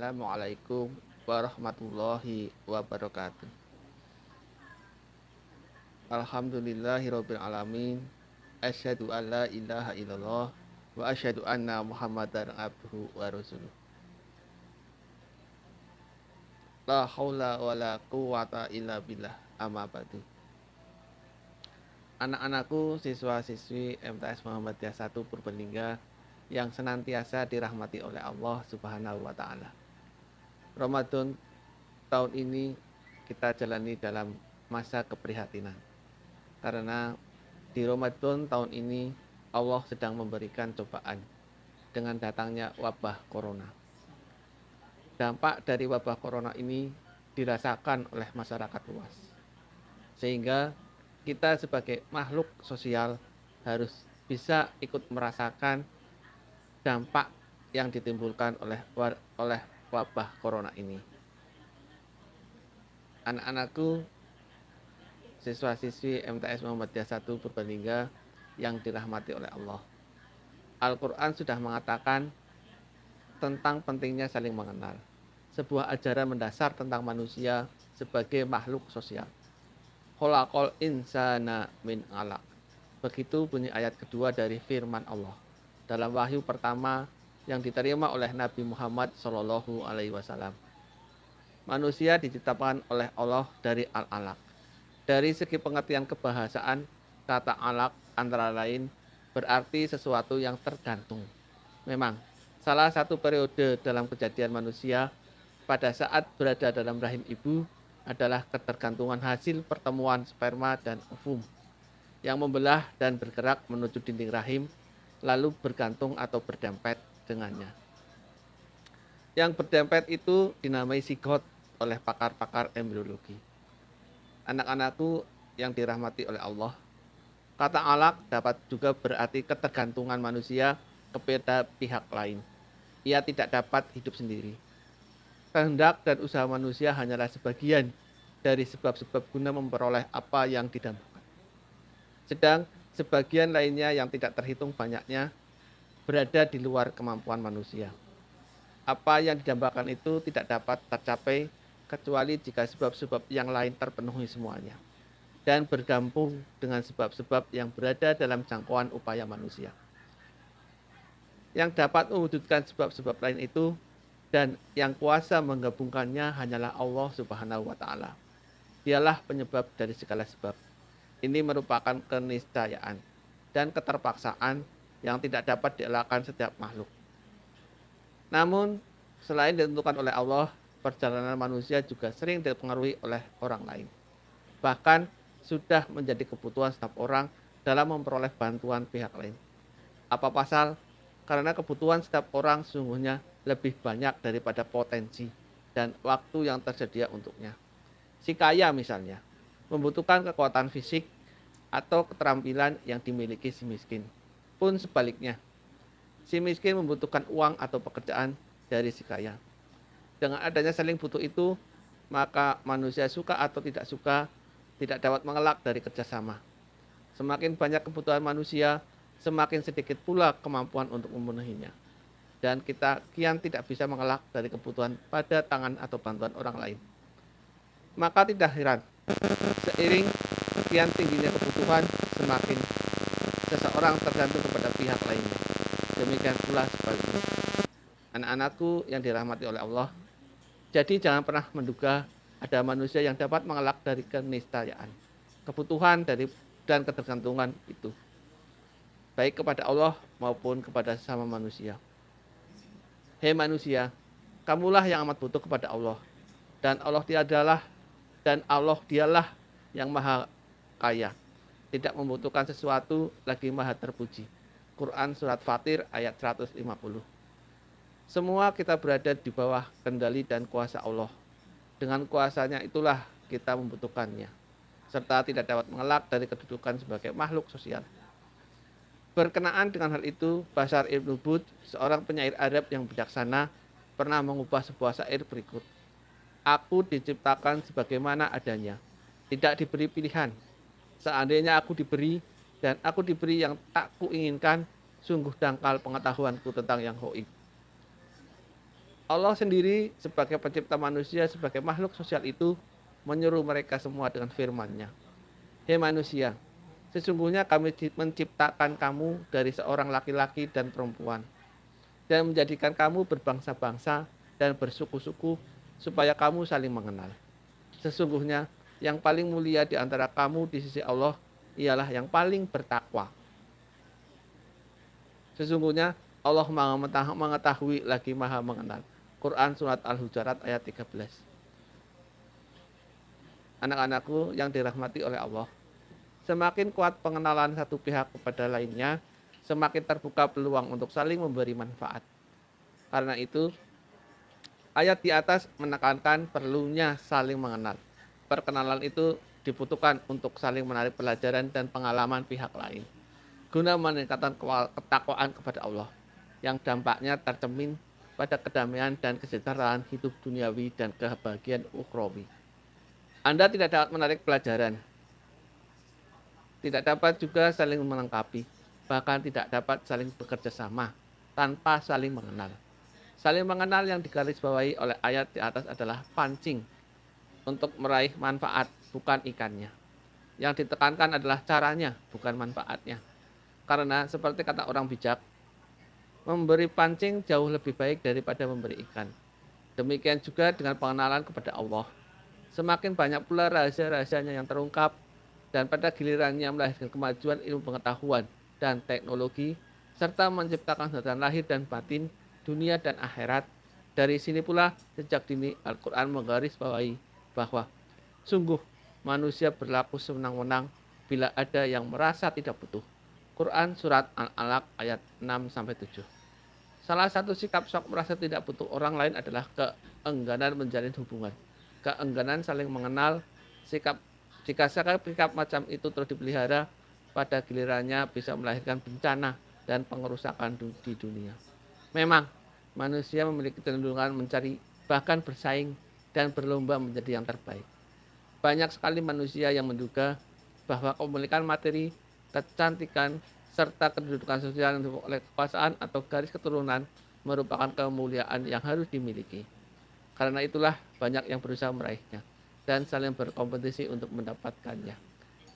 Assalamualaikum warahmatullahi wabarakatuh. Alhamdulillahirabbil alamin. Asyhadu an la ilaha illallah wa asyhadu anna Muhammadar abduhu wa rasuluh. La haula wala quwata illa billah. Amma ba'du. Anak-anakku, siswa-siswi MTS Muhammadiyah 1 Purbalingga yang senantiasa dirahmati oleh Allah Subhanahu wa taala. Ramadan tahun ini kita jalani dalam masa keprihatinan. Karena di Ramadan tahun ini Allah sedang memberikan cobaan dengan datangnya wabah corona. Dampak dari wabah corona ini dirasakan oleh masyarakat luas. Sehingga kita sebagai makhluk sosial harus bisa ikut merasakan dampak yang ditimbulkan oleh wabah corona ini. Anak-anakku, siswa-siswi MTS Muhammadiyah 1 Purbalingga yang dirahmati oleh Allah. Al-Quran sudah mengatakan tentang pentingnya saling mengenal. Sebuah ajaran mendasar tentang manusia sebagai makhluk sosial. Khalaqal insana min 'alaq. Begitu bunyi ayat kedua dari firman Allah dalam wahyu pertama yang diterima oleh Nabi Muhammad SAW. Manusia diciptakan oleh Allah dari al-alaq. Dari segi pengertian kebahasaan, kata alaq antara lain berarti sesuatu yang tergantung. Memang, salah satu periode dalam kejadian manusia pada saat berada dalam rahim ibu adalah ketergantungan hasil pertemuan sperma dan ovum yang membelah dan bergerak menuju dinding rahim, lalu bergantung atau berdempet dengannya. Yang berdempet itu dinamai sigot oleh pakar-pakar embriologi. Anak-anakku yang dirahmati oleh Allah, kata alaq dapat juga berarti ketergantungan manusia kepada pihak lain. Ia tidak dapat hidup sendiri. Kehendak dan usaha manusia hanyalah sebagian dari sebab-sebab guna memperoleh apa yang didambakan. Sedang sebagian lainnya yang tidak terhitung banyaknya berada di luar kemampuan manusia. Apa yang didambakan itu tidak dapat tercapai kecuali jika sebab-sebab yang lain terpenuhi semuanya dan bergabung dengan sebab-sebab yang berada dalam jangkauan upaya manusia. Yang dapat mewujudkan sebab-sebab lain itu dan yang kuasa menggabungkannya hanyalah Allah Subhanahu wa taala. Dialah penyebab dari segala sebab. Ini merupakan keniscayaan dan keterpaksaan yang tidak dapat dielakkan setiap makhluk. Namun, selain ditentukan oleh Allah, perjalanan manusia juga sering dipengaruhi oleh orang lain. Bahkan sudah menjadi kebutuhan setiap orang dalam memperoleh bantuan pihak lain. Apa pasal? Karena kebutuhan setiap orang sesungguhnya lebih banyak daripada potensi dan waktu yang tersedia untuknya. Si kaya misalnya, membutuhkan kekuatan fisik atau keterampilan yang dimiliki si miskin. Pun sebaliknya, si miskin membutuhkan uang atau pekerjaan dari si kaya. Dengan adanya saling butuh itu, maka manusia suka atau tidak suka tidak dapat mengelak dari kerjasama. Semakin banyak kebutuhan manusia, semakin sedikit pula kemampuan untuk memenuhinya. Dan kita kian tidak bisa mengelak dari kebutuhan pada tangan atau bantuan orang lain. Maka tidak heran, seiring kian tingginya kebutuhan, semakin seseorang tergantung kepada pihak lainnya. Demikian pula sebaliknya. Anak-anakku yang dirahmati oleh Allah, jadi jangan pernah menduga ada manusia yang dapat mengelak dari keniscayaan, kebutuhan dan ketergantungan itu, baik kepada Allah maupun kepada sesama manusia. Hei manusia, kamulah yang amat butuh kepada Allah, dan Allah dialah yang maha kaya, tidak membutuhkan sesuatu lagi maha terpuji. Quran Surat Fatir ayat 150. Semua kita berada di bawah kendali dan kuasa Allah. Dengan kuasanya itulah kita membutuhkannya, serta tidak dapat mengelak dari kedudukan sebagai makhluk sosial. Berkenaan dengan hal itu, Bashar Ibn Bud, seorang penyair Arab yang bijaksana, pernah mengubah sebuah syair berikut. Aku diciptakan sebagaimana adanya, tidak diberi pilihan. Seandainya aku diberi, dan aku diberi yang tak kuinginkan, sungguh dangkal pengetahuanku tentang yang hoib. Allah sendiri sebagai pencipta manusia, sebagai makhluk sosial itu menyuruh mereka semua dengan firman-Nya. Hei manusia, sesungguhnya kami menciptakan kamu dari seorang laki-laki dan perempuan dan menjadikan kamu berbangsa-bangsa dan bersuku-suku supaya kamu saling mengenal. Sesungguhnya yang paling mulia di antara kamu di sisi Allah ialah yang paling bertakwa. Sesungguhnya Allah Maha mengetahui lagi Maha mengenal. Quran Surat Al-Hujurat ayat 13. Anak-anakku yang dirahmati oleh Allah, semakin kuat pengenalan satu pihak kepada lainnya, semakin terbuka peluang untuk saling memberi manfaat. Karena itu, ayat di atas menekankan perlunya saling mengenal. Perkenalan itu dibutuhkan untuk saling menarik pelajaran dan pengalaman pihak lain, guna meningkatkan ketakwaan kepada Allah, yang dampaknya tercermin pada kedamaian dan kesejahteraan hidup duniawi dan kebahagiaan ukhrawi. Anda tidak dapat menarik pelajaran, tidak dapat juga saling melengkapi, bahkan tidak dapat saling bekerja sama tanpa saling mengenal. Saling mengenal yang digarisbawahi oleh ayat di atas adalah pancing untuk meraih manfaat, bukan ikannya. Yang ditekankan adalah caranya, bukan manfaatnya. Karena seperti kata orang bijak, memberi pancing jauh lebih baik daripada memberi ikan. Demikian juga dengan pengenalan kepada Allah. Semakin banyak pula rahasia-rahasianya yang terungkap, dan pada gilirannya melahirkan kemajuan ilmu pengetahuan dan teknologi, serta menciptakan hubungan lahir dan batin, dunia dan akhirat. Dari sini pula sejak dini Al-Quran menggarisbawahi bahwa sungguh manusia berlaku sewenang-wenang bila ada yang merasa tidak butuh. Quran Surat Al-Alaq ayat 6-7. Salah satu sikap sok merasa tidak butuh orang lain adalah keengganan menjalin hubungan, keengganan saling mengenal. Jika sikap macam itu terus dipelihara, pada gilirannya bisa melahirkan bencana dan pengerusakan di dunia. Memang manusia memiliki kecenderungan mencari, bahkan bersaing dan berlomba menjadi yang terbaik. Banyak sekali manusia yang menduga bahwa kepemilikan materi, kecantikan, serta kedudukan sosial oleh kekuasaan atau garis keturunan merupakan kemuliaan yang harus dimiliki. Karena itulah banyak yang berusaha meraihnya dan saling berkompetisi untuk mendapatkannya.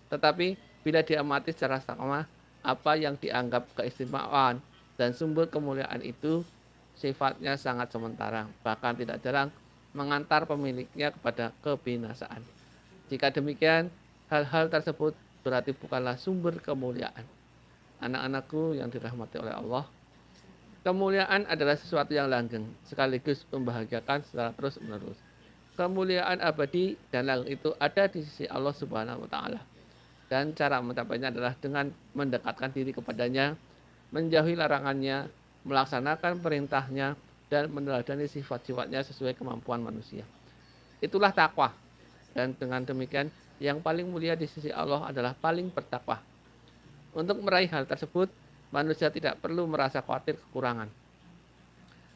Tetapi bila diamati secara sama, apa yang dianggap keistimewaan dan sumber kemuliaan itu sifatnya sangat sementara, bahkan tidak jarang mengantar pemiliknya kepada kebinasaan. Jika demikian, hal-hal tersebut berarti bukanlah sumber kemuliaan. Anak-anakku yang dirahmati oleh Allah, kemuliaan adalah sesuatu yang langgeng, sekaligus membahagiakan secara terus-menerus. Kemuliaan abadi dan langgeng itu ada di sisi Allah Subhanahu wa Ta'ala. Dan cara mencapainya adalah dengan mendekatkan diri kepadanya, menjauhi larangannya, melaksanakan perintahnya, dan meneladani sifat-sifatnya sesuai kemampuan manusia. Itulah takwa. Dan dengan demikian, yang paling mulia di sisi Allah adalah paling bertakwa. Untuk meraih hal tersebut, manusia tidak perlu merasa khawatir kekurangan.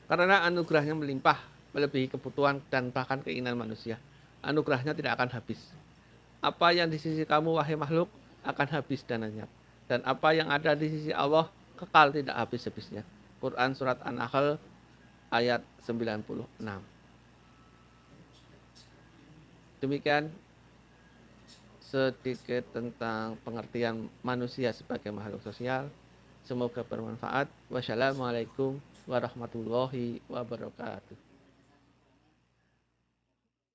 Karena anugerahnya melimpah, melebihi kebutuhan dan bahkan keinginan manusia. Anugerahnya tidak akan habis. Apa yang di sisi kamu, wahai makhluk, akan habis dan lenyap. Dan apa yang ada di sisi Allah, kekal tidak habis-habisnya. Quran Surat An-Nahl ayat 96. Demikian sedikit tentang pengertian manusia sebagai makhluk sosial. Semoga bermanfaat. Wassalamualaikum warahmatullahi wabarakatuh.